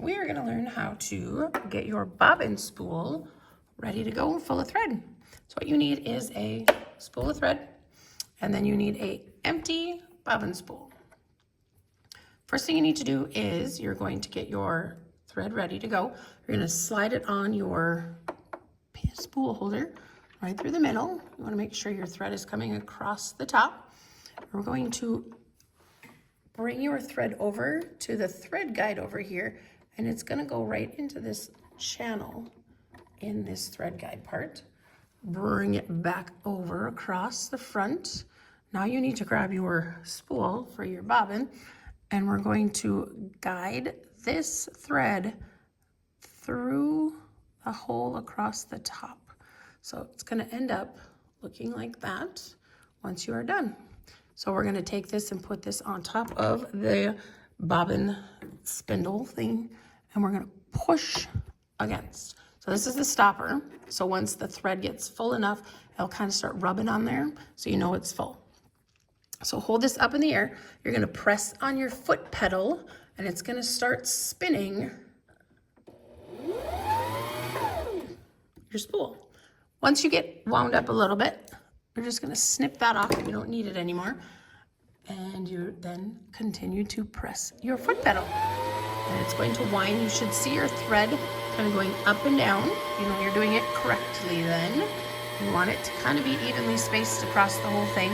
we are going to learn how to get your bobbin spool ready to go full of thread. So what you need is a spool of thread, and then you need a empty bobbin spool. First thing you need to do is you're going to get your thread ready to go. You're going to slide it on your spool holder right through the middle. You want to make sure your thread is coming across the top. We're going to bring your thread over to the thread guide over here, and it's going to go right into this channel in this thread guide part. Bring it back over across the front. Now you need to grab your spool for your bobbin, and we're going to guide this thread through a hole across the top. So it's going to end up looking like that once you are done. So we're going to take this and put this on top of the bobbin spindle thing, and we're going to push against. So this is the stopper. So once the thread gets full enough, it'll kind of start rubbing on there so you know it's full. So hold this up in the air. You're going to press on your foot pedal, and it's going to start spinning your spool. Once you get wound up a little bit, you're just going to snip that off. You don't need it anymore. And you then continue to press your foot pedal. And it's going to wind. You should see your thread kind of going up and down. You know you're doing it correctly then. You want it to kind of be evenly spaced across the whole thing.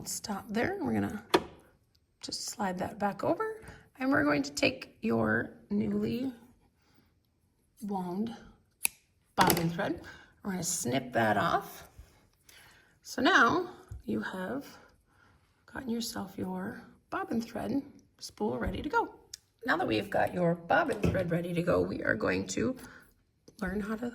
Stop there. We're gonna just slide that back over, and we're going to take your newly wound bobbin thread. We're gonna snip that off. So now you have gotten yourself your bobbin thread spool ready to go. Now that we've got your bobbin thread ready to go, we are going to learn how to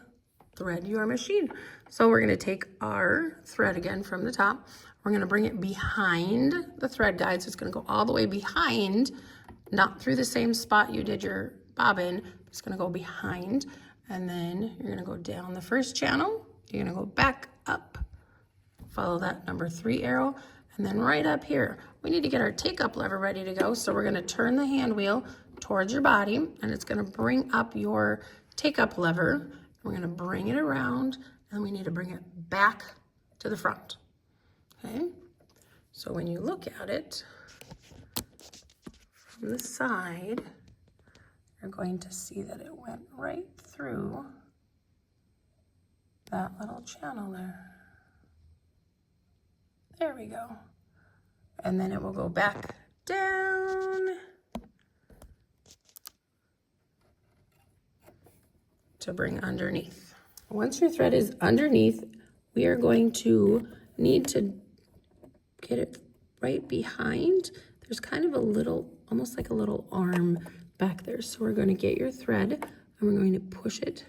thread your machine. So we're going to take our thread again from the top. We're going to bring it behind the thread guide. So it's going to go all the way behind, not through the same spot you did your bobbin. It's going to go behind, and then you're going to go down the first channel. You're going to go back up, follow that number 3 arrow, and then right up here, we need to get our take-up lever ready to go. So we're going to turn the hand wheel towards your body, and it's going to bring up your take-up lever. We're going to bring it around, and we need to bring it back to the front. Okay, so when you look at it from the side, you're going to see that it went right through that little channel there. There we go. And then it will go back down to bring underneath. Once your thread is underneath, we are going to need to get it right behind. There's kind of a little, almost like a little arm back there. So we're going to get your thread, and we're going to push it,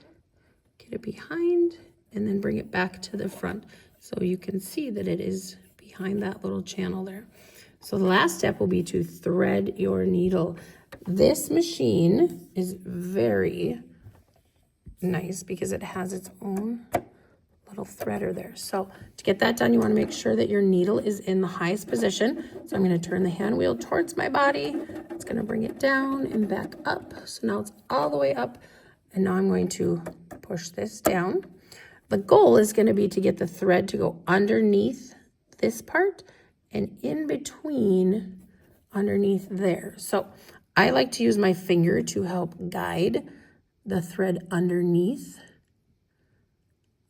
get it behind, and then bring it back to the front. So you can see that it is behind that little channel there. So the last step will be to thread your needle. This machine is very nice because it has its own little threader there. So to get that done, you want to make sure that your needle is in the highest position. So I'm going to turn the hand wheel towards my body. It's going to bring it down and back up. So now it's all the way up, and now I'm going to push this down. The goal is going to be to get the thread to go underneath this part and in between underneath there. So I like to use my finger to help guide the thread underneath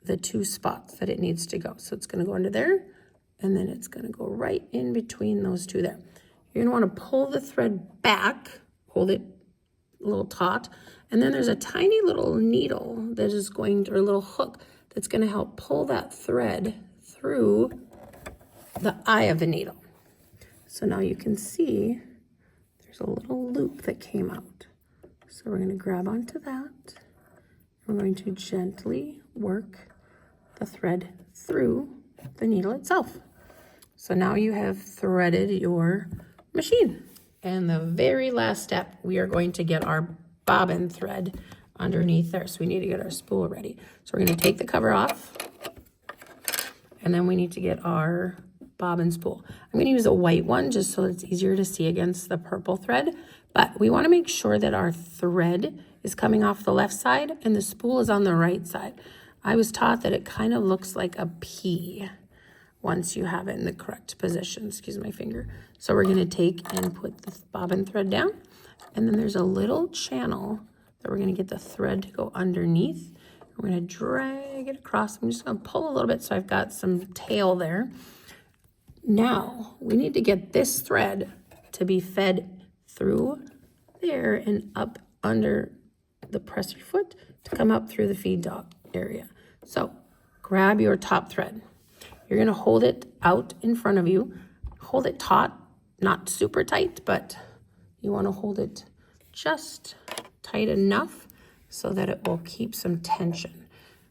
the 2 spots that it needs to go. So it's going to go under there, and then it's going to go right in between those 2 there. You're going to want to pull the thread back, hold it a little taut, and then there's a tiny little needle that is going to, or a little hook that's going to help pull that thread through the eye of the needle. So now you can see there's a little loop that came out. So we're going to grab onto that. We're going to gently work the thread through the needle itself. So now you have threaded your machine. And the very last step, we are going to get our bobbin thread underneath there. So we need to get our spool ready. So we're going to take the cover off, and then we need to get our bobbin spool. I'm going to use a white one just so it's easier to see against the purple thread, but we want to make sure that our thread is coming off the left side and the spool is on the right side. I was taught that it kind of looks like a P once you have it in the correct position. Excuse my finger. So we're going to take and put the bobbin thread down, and then there's a little channel that we're going to get the thread to go underneath. We're going to drag it across. I'm just going to pull a little bit so I've got some tail there. Now we need to get this thread to be fed through there and up under the presser foot to come up through the feed dog area. So grab your top thread. You're going to hold it out in front of you. Hold it taut, not super tight, but you want to hold it just tight enough so that it will keep some tension.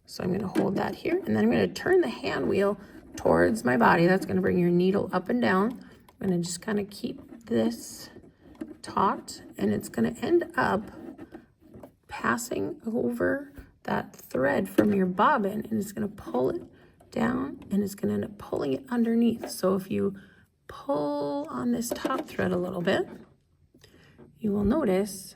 So I'm going to hold that here, and then I'm going to turn the hand wheel towards my body. That's going to bring your needle up and down. I'm going to just kind of keep this taut, and it's going to end up passing over that thread from your bobbin, and it's going to pull it down, and it's going to end up pulling it underneath. So if you pull on this top thread a little bit, you will notice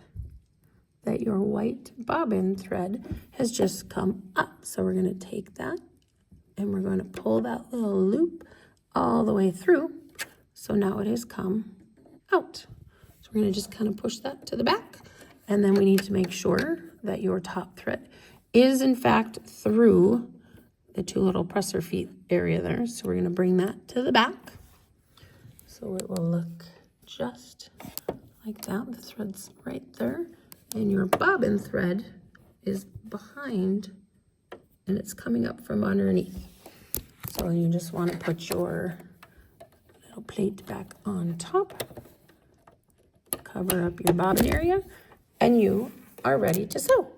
that your white bobbin thread has just come up. So we're going to take that and we're going to pull that little loop all the way through. So now it has come out. So we're going to just kind of push that to the back, and then we need to make sure that your top thread is in fact through the two little presser feet area there. So we're going to bring that to the back. So it will look just like that. The thread's right there, and your bobbin thread is behind, and it's coming up from underneath. So you just want to put your little plate back on top, cover up your bobbin area, and you are ready to sew.